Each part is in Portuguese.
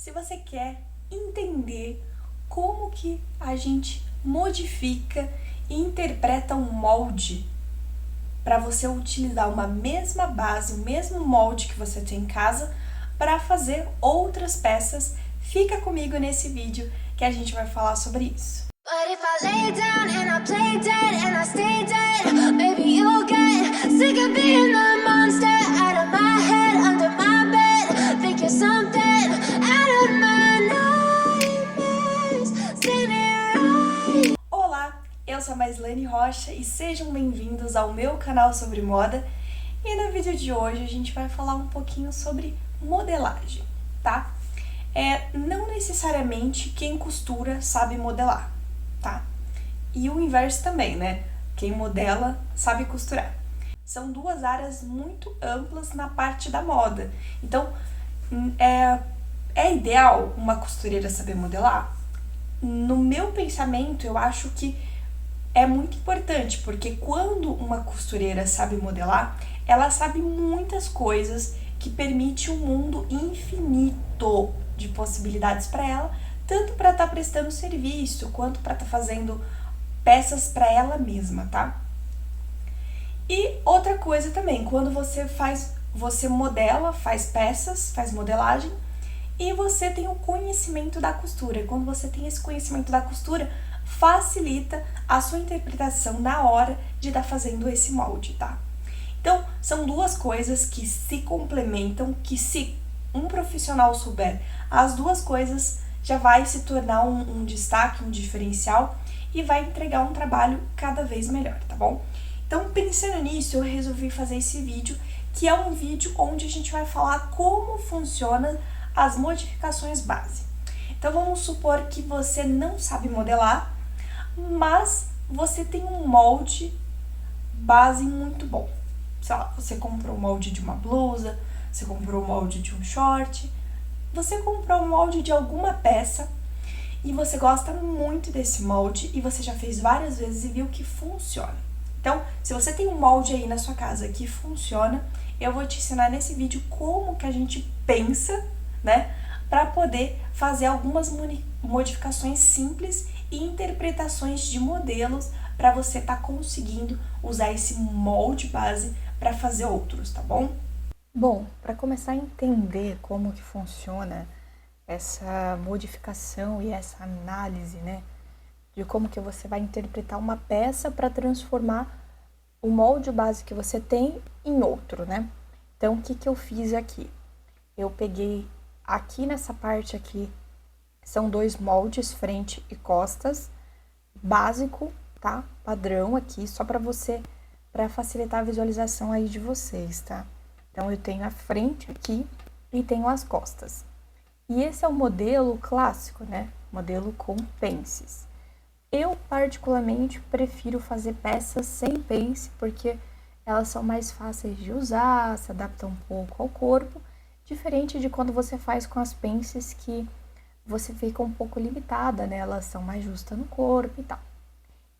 Se você quer entender como que a gente modifica e interpreta um molde para você utilizar uma mesma base, o mesmo molde que você tem em casa para fazer outras peças, fica comigo nesse vídeo que a gente vai falar sobre isso. But if I lay down and I play dead and I stay dead, maybe you'll get sick of being the monster out of my head, under my bed, think you're something out of my nightmares, standing right. Olá, eu sou a Maislane Rocha e sejam bem-vindos ao meu canal sobre moda. E no vídeo de hoje a gente vai falar um pouquinho sobre modelagem, tá? Não necessariamente quem costura sabe modelar, tá? E o inverso também, né? Quem modela sabe costurar. São duas áreas muito amplas na parte da moda. Então, é ideal uma costureira saber modelar? No meu pensamento, eu acho que é muito importante, porque quando uma costureira sabe modelar, ela sabe muitas coisas que permite um mundo infinito de possibilidades para ela, tanto para estar prestando serviço, quanto para estar fazendo peças para ela mesma, tá? E outra coisa também, quando você modela, faz peças, faz modelagem, e você tem o conhecimento da costura. E quando você tem esse conhecimento da costura, facilita a sua interpretação na hora de estar fazendo esse molde, tá? Então, são duas coisas que se complementam, que se um profissional souber as duas coisas, já vai se tornar um destaque, um diferencial e vai entregar um trabalho cada vez melhor, tá bom? Então, pensando nisso, eu resolvi fazer esse vídeo, que é um vídeo onde a gente vai falar como funciona as modificações base. Então, vamos supor que você não sabe modelar, mas você tem um molde base muito bom. Sei lá, você comprou o molde de uma blusa, você comprou o molde de um short, você comprou o molde de alguma peça e você gosta muito desse molde e você já fez várias vezes e viu que funciona. Então, se você tem um molde aí na sua casa que funciona, eu vou te ensinar nesse vídeo como que a gente pensa, né, para poder fazer algumas modificações simples e interpretações de modelos para você estar conseguindo usar esse molde base para fazer outros, tá bom? Bom, para começar a entender como que funciona essa modificação e essa análise, né, de como que você vai interpretar uma peça para transformar o molde base que você tem em outro, né? Então, o que que eu fiz aqui? Eu peguei aqui nessa parte aqui, são dois moldes, frente e costas, básico, tá? Padrão aqui, só para facilitar a visualização aí de vocês, tá? Então, eu tenho a frente aqui e tenho as costas. E esse é o modelo clássico, né? Modelo com pences. Eu, particularmente, prefiro fazer peças sem pence, porque elas são mais fáceis de usar, se adaptam um pouco ao corpo, diferente de quando você faz com as pences, que você fica um pouco limitada, né? Elas são mais justas no corpo e tal.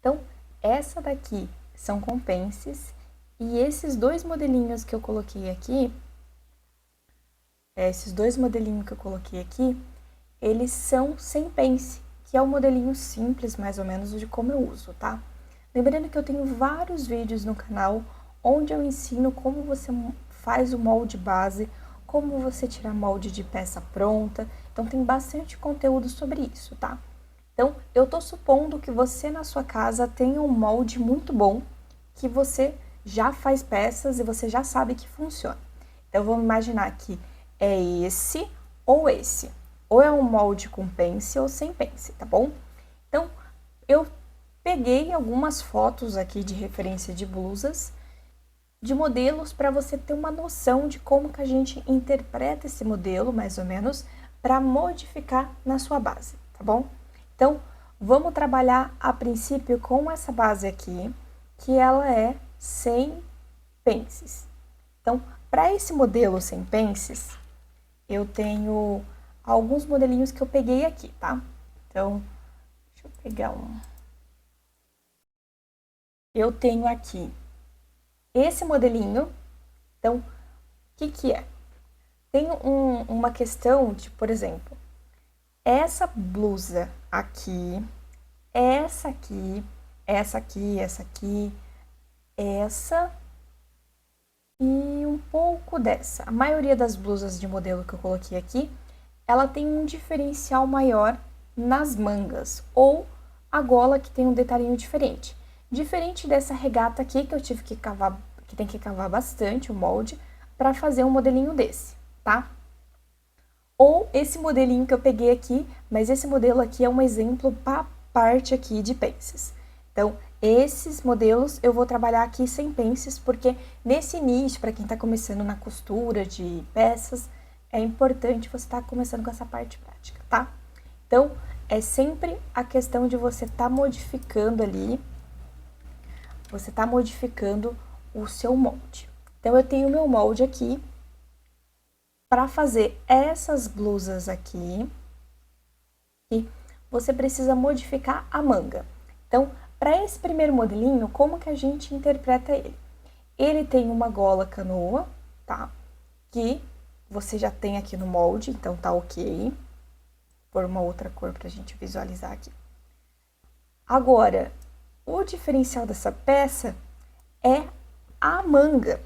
Então, essa daqui são com pences, e esses dois modelinhos que eu coloquei aqui, eles são sem pence, que é o modelinho simples, mais ou menos, de como eu uso, tá? Lembrando que eu tenho vários vídeos no canal onde eu ensino como você faz o molde base, como você tira molde de peça pronta, então tem bastante conteúdo sobre isso, tá? Então, eu tô supondo que você na sua casa tenha um molde muito bom, que você já faz peças e você já sabe que funciona. Então, vamos imaginar que é esse ou esse. Ou é um molde com pence ou sem pence, tá bom? Então, eu peguei algumas fotos aqui de referência de blusas, de modelos, para você ter uma noção de como que a gente interpreta esse modelo, mais ou menos, para modificar na sua base, tá bom? Então, vamos trabalhar a princípio com essa base aqui, que ela é sem pences. Então, para esse modelo sem pences, eu tenho alguns modelinhos que eu peguei aqui, tá? Então, deixa eu pegar um. Eu tenho aqui esse modelinho. Então, o que que é? Tem uma questão de, por exemplo, essa blusa aqui, essa aqui, essa aqui, essa aqui, essa e um pouco dessa. A maioria das blusas de modelo que eu coloquei aqui, ela tem um diferencial maior nas mangas, ou a gola que tem um detalhinho diferente. Diferente dessa regata aqui, que eu tive que cavar, que tem que cavar bastante o molde, para fazer um modelinho desse, tá? Ou esse modelinho que eu peguei aqui, mas esse modelo aqui é um exemplo para parte aqui de pences. Então, esses modelos eu vou trabalhar aqui sem pences, porque nesse início, para quem está começando na costura de peças, é importante você estar começando com essa parte prática, tá? Então, é sempre a questão de você estar modificando ali, você tá modificando o seu molde. Então, eu tenho o meu molde aqui para fazer essas blusas aqui, e você precisa modificar a manga. Então, para esse primeiro modelinho, como que a gente interpreta ele? Ele tem uma gola canoa, tá? Que você já tem aqui no molde, então tá ok. Por uma outra cor pra gente visualizar aqui. Agora, o diferencial dessa peça é a manga.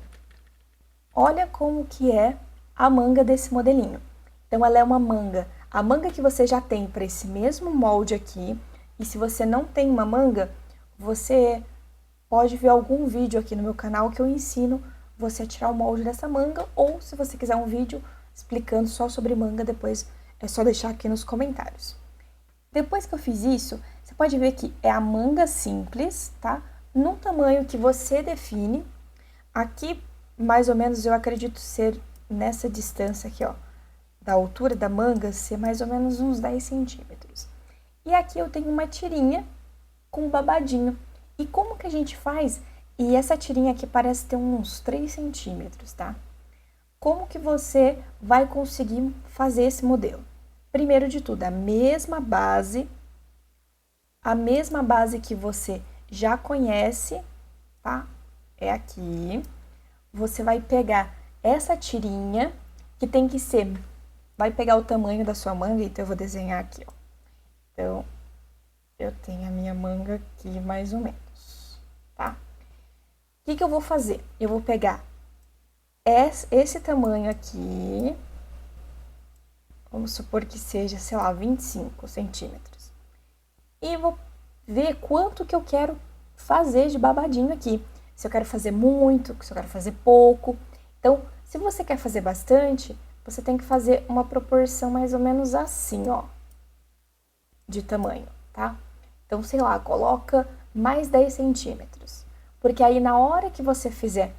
Olha como que é a manga desse modelinho. Então, ela é uma manga, a manga que você já tem para esse mesmo molde aqui, e se você não tem uma manga, você pode ver algum vídeo aqui no meu canal que eu ensino você a tirar o molde dessa manga, ou se você quiser um vídeo explicando só sobre manga, depois é só deixar aqui nos comentários. Depois que eu fiz isso, você pode ver que é a manga simples, tá? No tamanho que você define. Aqui, mais ou menos, eu acredito ser nessa distância aqui, ó, da altura da manga, ser mais ou menos uns 10 centímetros. E aqui eu tenho uma tirinha com babadinho. E como que a gente faz? E essa tirinha aqui parece ter uns 3 centímetros, tá? Como que você vai conseguir fazer esse modelo? Primeiro de tudo, a mesma base que você já conhece, tá? É aqui. Você vai pegar essa tirinha, que tem que ser, vai pegar o tamanho da sua manga, então eu vou desenhar aqui, ó. Então, eu tenho a minha manga aqui mais ou menos, tá? O que eu vou fazer? Eu vou pegar esse tamanho aqui, vamos supor que seja, sei lá, 25 centímetros. E vou ver quanto que eu quero fazer de babadinho aqui. Se eu quero fazer muito, se eu quero fazer pouco. Então, se você quer fazer bastante, você tem que fazer uma proporção mais ou menos assim, ó, de tamanho, tá? Então, sei lá, coloca mais 10 centímetros. Porque aí, na hora que você fizer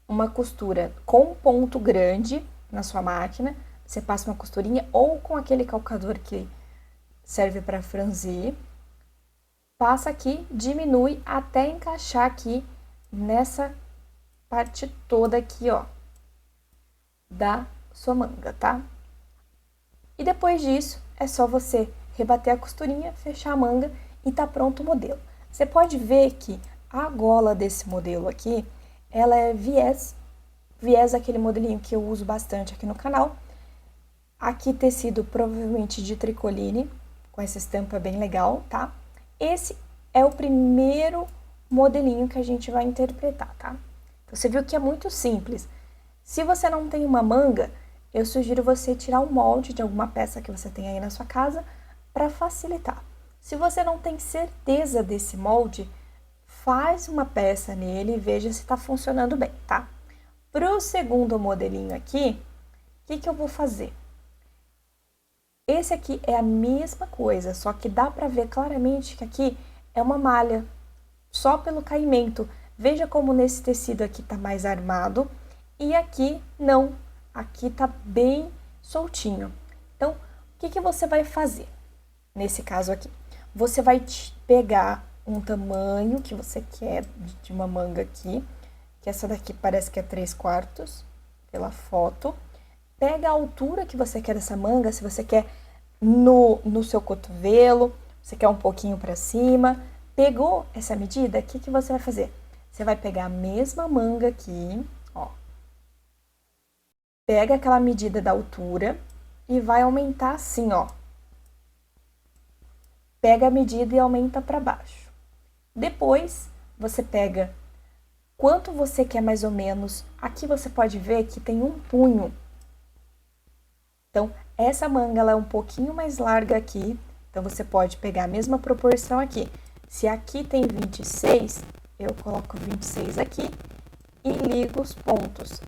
uma costura com ponto grande na sua máquina, você passa uma costurinha ou com aquele calcador que serve para franzir, passa aqui, diminui até encaixar aqui nessa parte toda aqui, ó, da sua manga, tá? E depois disso, é só você rebater a costurinha, fechar a manga e tá pronto o modelo. Você pode ver que a gola desse modelo aqui, ela é viés aquele modelinho que eu uso bastante aqui no canal. Aqui tecido provavelmente de tricoline, com essa estampa bem legal, tá? Esse é o primeiro modelinho que a gente vai interpretar, tá? Você viu que é muito simples. Se você não tem uma manga, eu sugiro você tirar um molde de alguma peça que você tem aí na sua casa para facilitar. Se você não tem certeza desse molde, faz uma peça nele e veja se está funcionando bem, tá? Para o segundo modelinho aqui, o que eu vou fazer? Esse aqui é a mesma coisa, só que dá para ver claramente que aqui é uma malha, só pelo caimento. Veja como nesse tecido aqui tá mais armado e aqui não, aqui tá bem soltinho. Então, o que você vai fazer nesse caso aqui? Você vai pegar um tamanho que você quer de uma manga aqui, que essa daqui parece que é 3/4 pela foto. Pega a altura que você quer dessa manga, se você quer no seu cotovelo, você quer um pouquinho para cima. Pegou essa medida, o que você vai fazer? Você vai pegar a mesma manga aqui, ó. Pega aquela medida da altura e vai aumentar assim, ó. pega a medida e aumenta para baixo. Depois, você pega quanto você quer mais ou menos. Aqui você pode ver que tem um punho. Então, essa manga ela é um pouquinho mais larga aqui. Então, você pode pegar a mesma proporção aqui. Se aqui tem 26, eu coloco 26 aqui e ligo os pontos.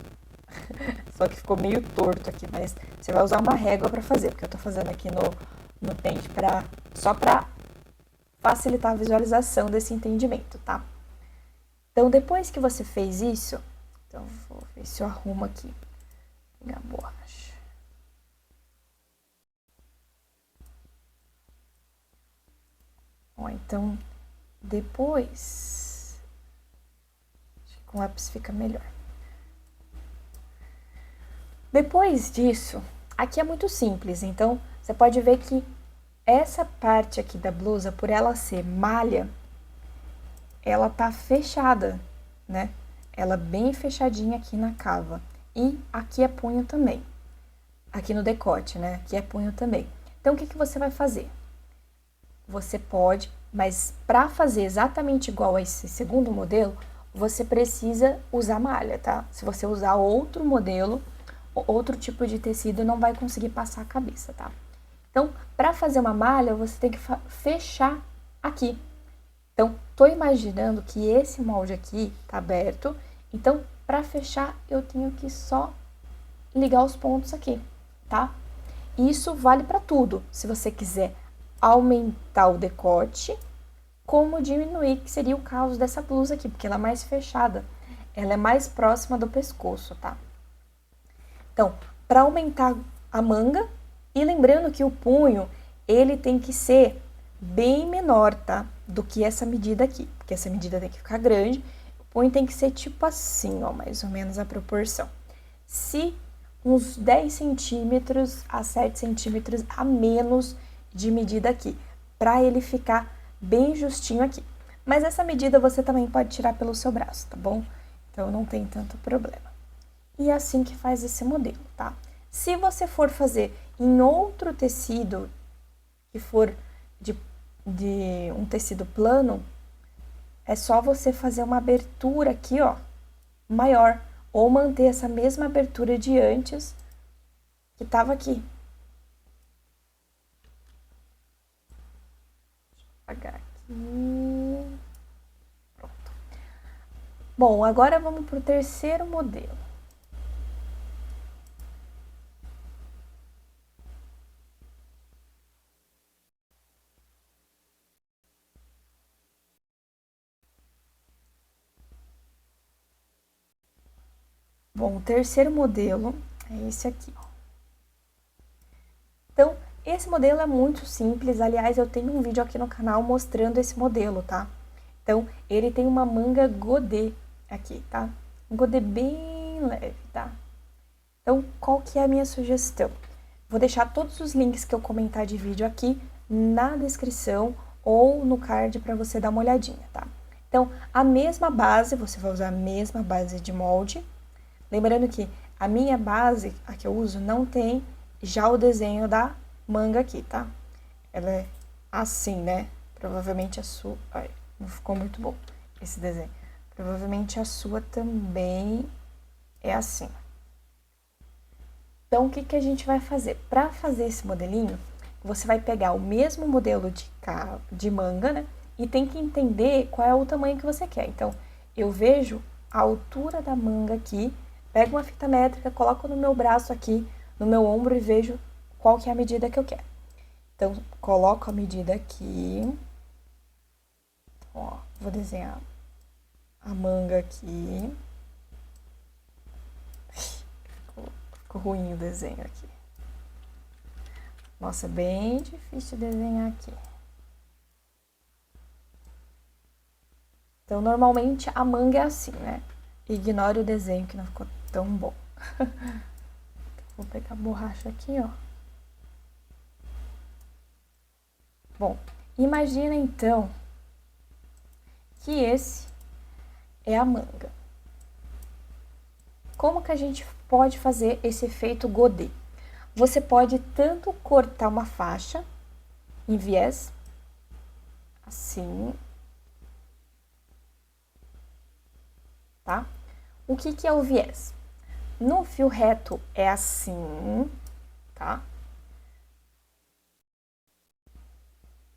Só que ficou meio torto aqui, mas você vai usar uma régua para fazer, porque eu tô fazendo aqui no Paint só para facilitar a visualização desse entendimento, tá? Então, depois que você fez isso, então vou ver se eu arrumo aqui. Pegar a borracha. Ó, então, depois, acho que com lápis fica melhor. Depois disso, aqui é muito simples, então você pode ver que essa parte aqui da blusa, por ela ser malha, ela tá fechada, né? Ela bem fechadinha aqui na cava. E aqui é punho também. Aqui no decote, né? Aqui é punho também. Então, o que você vai fazer? Você pode, mas para fazer exatamente igual a esse segundo modelo, você precisa usar malha, tá? Se você usar outro modelo, outro tipo de tecido, não vai conseguir passar a cabeça, tá? Então, para fazer uma malha, você tem que fechar aqui. Então, tô imaginando que esse molde aqui tá aberto. Então, para fechar, eu tenho que só ligar os pontos aqui, tá? Isso vale para tudo. Se você quiser aumentar o decote, como diminuir, que seria o caso dessa blusa aqui, porque ela é mais fechada. Ela é mais próxima do pescoço, tá? Então, para aumentar a manga, e lembrando que o punho, ele tem que ser bem menor, tá? Do que essa medida aqui, porque essa medida tem que ficar grande. O punho tem que ser tipo assim, ó, mais ou menos a proporção. Se uns 10 centímetros a 7 centímetros a menos de medida aqui, para ele ficar bem justinho aqui. Mas essa medida você também pode tirar pelo seu braço, tá bom? Então, não tem tanto problema. E é assim que faz esse modelo, tá? Se você for fazer em outro tecido, que for de um tecido plano, é só você fazer uma abertura aqui, ó, maior, ou manter essa mesma abertura de antes, que tava aqui. Deixa eu apagar aqui. Pronto. Bom, agora vamos pro terceiro modelo. Bom, o terceiro modelo é esse aqui, ó. Então, esse modelo é muito simples. Aliás, eu tenho um vídeo aqui no canal mostrando esse modelo, tá? Então, ele tem uma manga godê aqui, tá? Um godê bem leve, tá? Então, qual que é a minha sugestão? Vou deixar todos os links que eu comentar de vídeo aqui na descrição ou no card para você dar uma olhadinha, tá? Então, a mesma base, você vai usar a mesma base de molde. Lembrando que a minha base, a que eu uso, não tem já o desenho da manga aqui, tá? Ela é assim, né? Provavelmente a sua... Ai, não ficou muito bom esse desenho. Provavelmente a sua também é assim. Então, o que a gente vai fazer? Para fazer esse modelinho, você vai pegar o mesmo modelo de manga, né? E tem que entender qual é o tamanho que você quer. Então, eu vejo a altura da manga aqui, pego uma fita métrica, coloco no meu braço aqui, no meu ombro e vejo qual que é a medida que eu quero. Então, coloco a medida aqui. Ó, vou desenhar a manga aqui. Ficou ruim o desenho aqui. Nossa, bem difícil desenhar aqui. Então, normalmente a manga é assim, né? Ignore o desenho que não ficou tão bom. Vou pegar a borracha aqui, ó. Bom, imagina então que esse é a manga. Como que a gente pode fazer esse efeito godê? Você pode tanto cortar uma faixa em viés, assim, tá? O que que é o viés? No fio reto é assim, tá?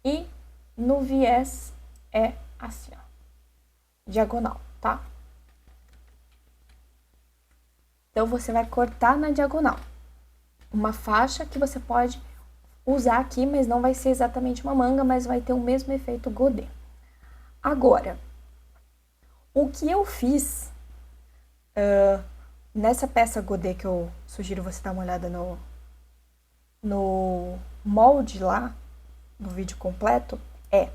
E no viés é assim, ó, diagonal, tá? Então, você vai cortar na diagonal. Uma faixa que você pode usar aqui, mas não vai ser exatamente uma manga, mas vai ter o mesmo efeito godê. Agora, o que eu fiz nessa peça godê que eu sugiro você dar uma olhada no molde lá, no vídeo completo, é,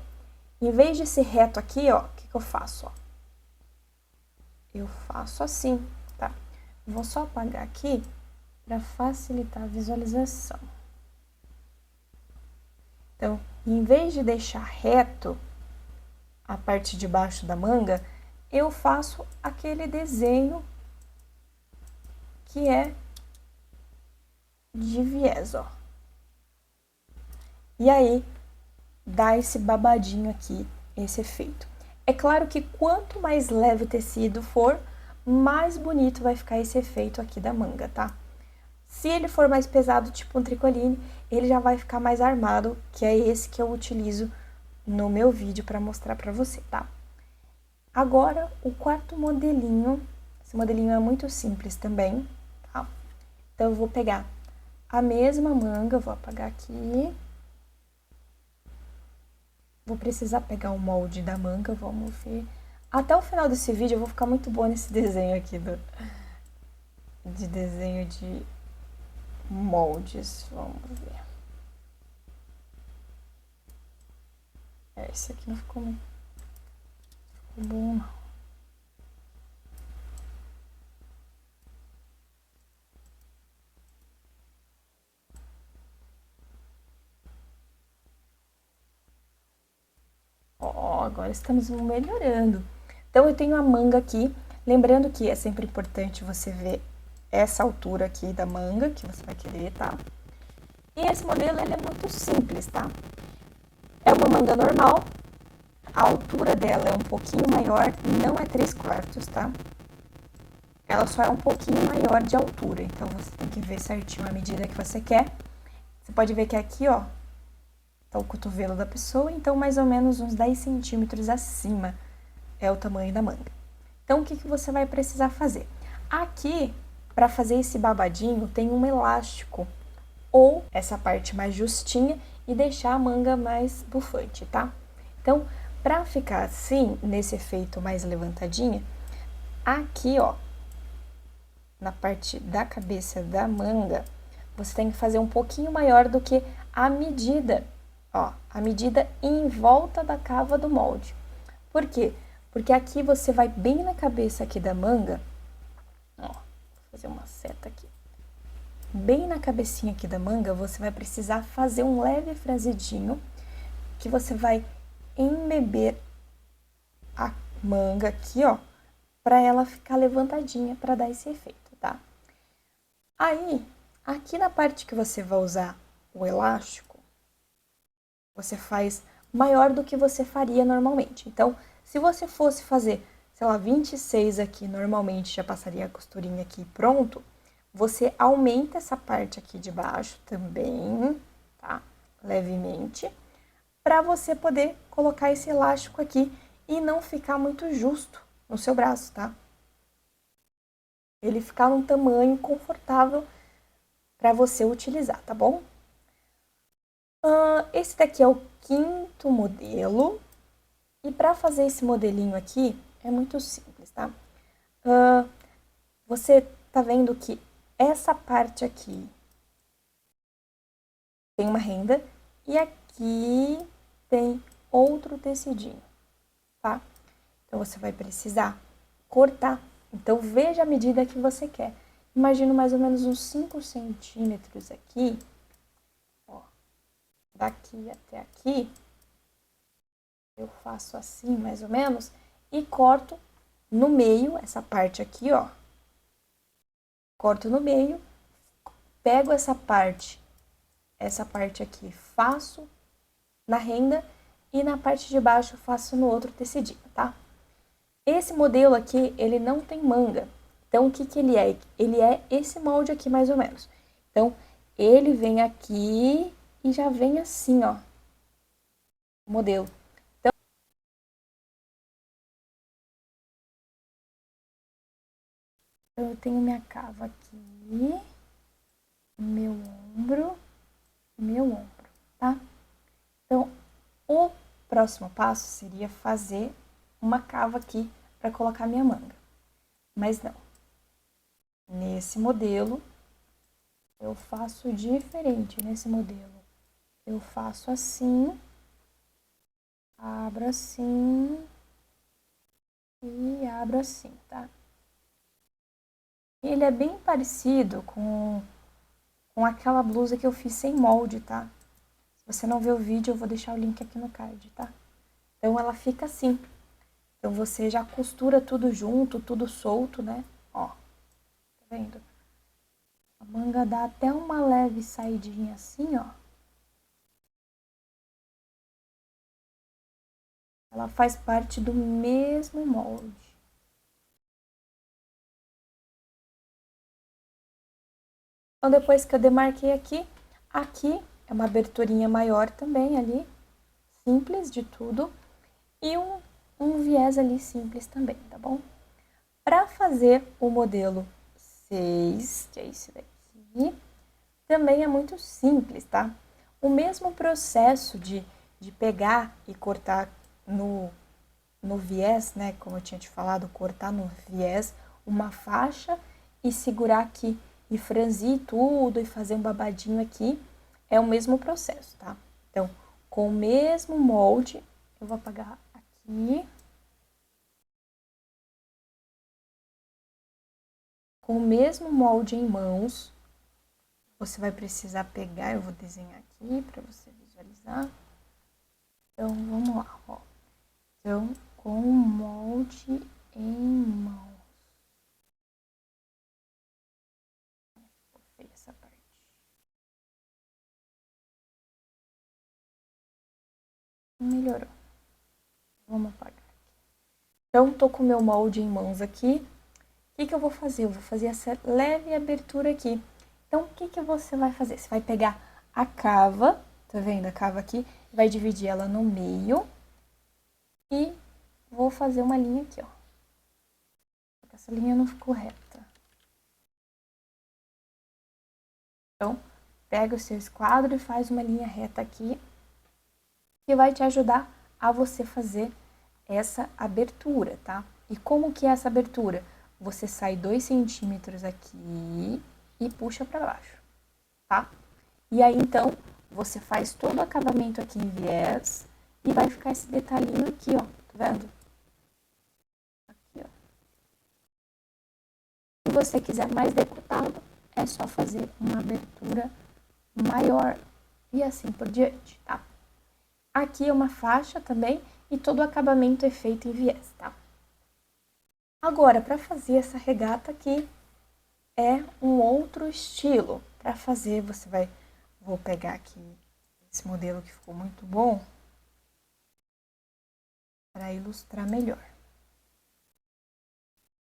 em vez de ser reto aqui, ó, o que eu faço, ó? Eu faço assim, tá? Vou só apagar aqui para facilitar a visualização. Então, em vez de deixar reto a parte de baixo da manga, eu faço aquele desenho que é de viés, ó. E aí, dá esse babadinho aqui, esse efeito. É claro que quanto mais leve o tecido for, mais bonito vai ficar esse efeito aqui da manga, tá? Se ele for mais pesado, tipo um tricoline, ele já vai ficar mais armado, que é esse que eu utilizo no meu vídeo para mostrar para você, tá? Agora, o quarto modelinho, esse modelinho é muito simples também, tá? Então, eu vou pegar a mesma manga, vou apagar aqui. Vou precisar pegar o molde da manga, vamos ver. Até o final desse vídeo eu vou ficar muito boa nesse desenho aqui, de desenho de moldes, vamos ver. Esse aqui não ficou bom, não. Ó, agora estamos melhorando. Então, eu tenho a manga aqui. Lembrando que é sempre importante você ver essa altura aqui da manga que você vai querer, tá? E esse modelo, ele é muito simples, tá? É uma manga normal. A altura dela é um pouquinho maior, não é 3/4, tá? Ela só é um pouquinho maior de altura, então você tem que ver certinho a medida que você quer. Você pode ver que aqui, ó, tá o cotovelo da pessoa, então mais ou menos uns 10 centímetros acima é o tamanho da manga. Então, o que que você vai precisar fazer? Aqui, para fazer esse babadinho, tem um elástico, ou essa parte mais justinha, e deixar a manga mais bufante, tá? Então, para ficar assim, nesse efeito mais levantadinha, aqui, ó, na parte da cabeça da manga, você tem que fazer um pouquinho maior do que a medida, ó, a medida em volta da cava do molde. Por quê? Porque aqui você vai bem na cabeça aqui da manga, ó, vou fazer uma seta aqui. Bem na cabecinha aqui da manga, você vai precisar fazer um leve franzidinho, que você vai embeber a manga aqui, ó, para ela ficar levantadinha, para dar esse efeito, tá? Aí, aqui na parte que você vai usar o elástico, você faz maior do que você faria normalmente. Então, se você fosse fazer, sei lá, 26 aqui, normalmente já passaria a costurinha aqui pronto, você aumenta essa parte aqui de baixo também, tá? Levemente, para você poder colocar esse elástico aqui e não ficar muito justo no seu braço, tá? Ele ficar num tamanho confortável para você utilizar, tá bom? Esse daqui é o quinto modelo. E para fazer esse modelinho aqui, é muito simples, tá? Você tá vendo que essa parte aqui tem uma renda e aqui tem outro tecidinho, tá? Então, você vai precisar cortar. Então, veja a medida que você quer. Imagino mais ou menos uns 5 centímetros aqui, ó, daqui até aqui. Eu faço assim, mais ou menos, e corto no meio, essa parte aqui, ó. Corto no meio, pego essa parte aqui, faço na renda e na parte de baixo eu faço no outro tecidinho, tá? Esse modelo aqui, ele não tem manga. Então, o que que ele é? Ele é esse molde aqui, mais ou menos. Então, ele vem aqui e já vem assim, ó, o modelo. Então, eu tenho minha cava aqui, meu ombro, tá? Então, o próximo passo seria fazer uma cava aqui para colocar minha manga. Mas não. Nesse modelo, eu faço diferente. Nesse modelo, eu faço assim, abro assim e abro assim, tá? Ele é bem parecido com aquela blusa que eu fiz sem molde, tá? Se você não viu o vídeo, eu vou deixar o link aqui no card, tá? Então, ela fica assim. Então, você já costura tudo junto, tudo solto, né? Ó, tá vendo? A manga dá até uma leve saidinha assim, ó. Ela faz parte do mesmo molde. Então, depois que eu demarquei aqui, aqui é uma aberturinha maior também ali, simples de tudo, e um viés ali simples também, tá bom? Para fazer o modelo 6, que é esse daqui, também é muito simples, tá? O mesmo processo de pegar e cortar no viés, né? Como eu tinha te falado, cortar no viés uma faixa e segurar aqui e franzir tudo e fazer um babadinho aqui, é o mesmo processo, tá? Então, com o mesmo molde, eu vou apagar aqui. Com o mesmo molde em mãos, você vai precisar pegar, eu vou desenhar aqui para você visualizar. Então, vamos lá, ó. Então, com o molde em mãos. Ficou feia essa parte. Melhorou. Vamos apagar aqui. Então, tô com o meu molde em mãos aqui. O que que eu vou fazer? Eu vou fazer essa leve abertura aqui. Então, o que que você vai fazer? Você vai pegar a cava, tá vendo a cava aqui? Vai dividir ela no meio e vou fazer uma linha aqui, ó. Essa linha não ficou reta. Então, pega o seu esquadro e faz uma linha reta aqui, que vai te ajudar a você fazer essa abertura, tá? E como que é essa abertura? Você sai 2 centímetros aqui e puxa para baixo, tá? E aí, então, você faz todo o acabamento aqui em viés e vai ficar esse detalhinho aqui, ó, tá vendo? Aqui, ó. Se você quiser mais decotado, é só fazer uma abertura maior e assim por diante, tá? Aqui é uma faixa também e todo o acabamento é feito em viés, tá? Agora, para fazer essa regata aqui, é um outro estilo. Para fazer, vou pegar aqui esse modelo que ficou muito bom para ilustrar melhor.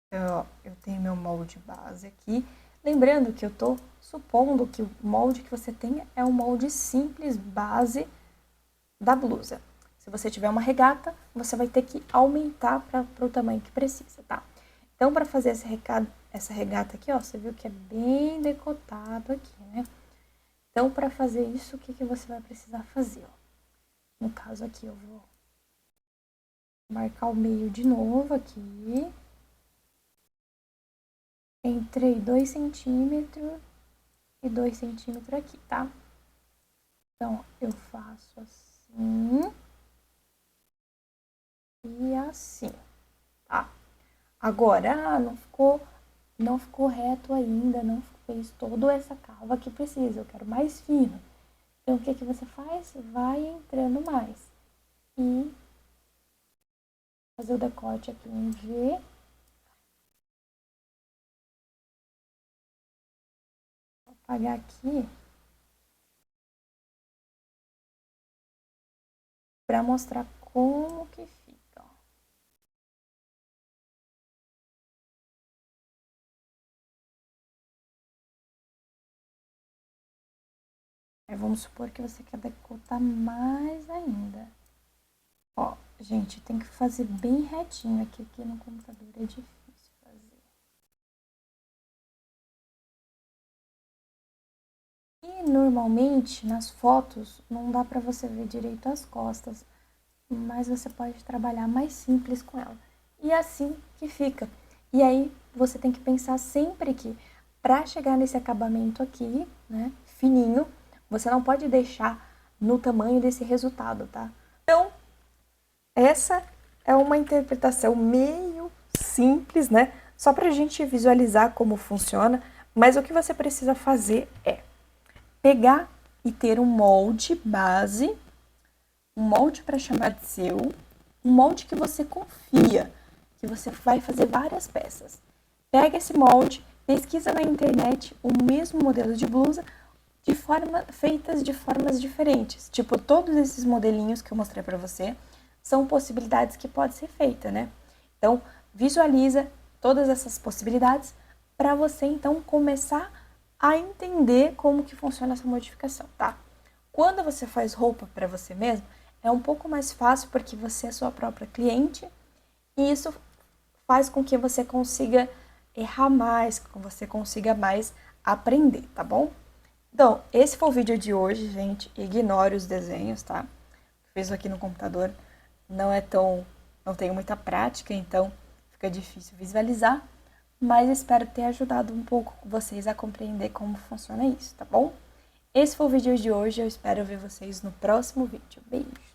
Então, ó, eu tenho meu molde base aqui. Lembrando que eu tô supondo que o molde que você tem é um molde simples base da blusa. Se você tiver uma regata, você vai ter que aumentar para o tamanho que precisa, tá? Então, para fazer essa regata aqui, ó, você viu que é bem decotado aqui, né? Então, para fazer isso, o que que você vai precisar fazer, ó? No caso aqui, eu vou marcar o meio de novo aqui. Entrei 2 centímetros e 2 centímetros aqui, tá? Então, eu faço assim e assim, tá? Agora, não ficou reto ainda, não fez toda essa cava que precisa, eu quero mais fino. Então, o que que você faz? Vai entrando mais e fazer o decote aqui em V. Vou apagar aqui para mostrar como que fica, ó. Aí vamos supor que você quer decotar mais ainda. Ó, gente, tem que fazer bem retinho aqui no computador, é difícil fazer. E normalmente nas fotos não dá pra você ver direito as costas, mas você pode trabalhar mais simples com ela. E é assim que fica. E aí você tem que pensar sempre que para chegar nesse acabamento aqui, né, fininho, você não pode deixar no tamanho desse resultado, tá? Então, essa é uma interpretação meio simples, né? Só pra gente visualizar como funciona, mas o que você precisa fazer é pegar e ter um molde base, um molde para chamar de seu, um molde que você confia, que você vai fazer várias peças. Pega esse molde, pesquisa na internet o mesmo modelo de blusa, feitas de formas diferentes. Tipo, todos esses modelinhos que eu mostrei para você são possibilidades que pode ser feita, né? Então, visualiza todas essas possibilidades para você, então, começar a entender como que funciona essa modificação, tá? Quando você faz roupa para você mesmo, é um pouco mais fácil porque você é sua própria cliente e isso faz com que você consiga errar mais, que você consiga mais aprender, tá bom? Então, esse foi o vídeo de hoje, gente. Ignore os desenhos, tá? Fiz aqui no computador. Não tenho muita prática, então fica difícil visualizar. Mas espero ter ajudado um pouco vocês a compreender como funciona isso, tá bom? Esse foi o vídeo de hoje. Eu espero ver vocês no próximo vídeo. Beijo!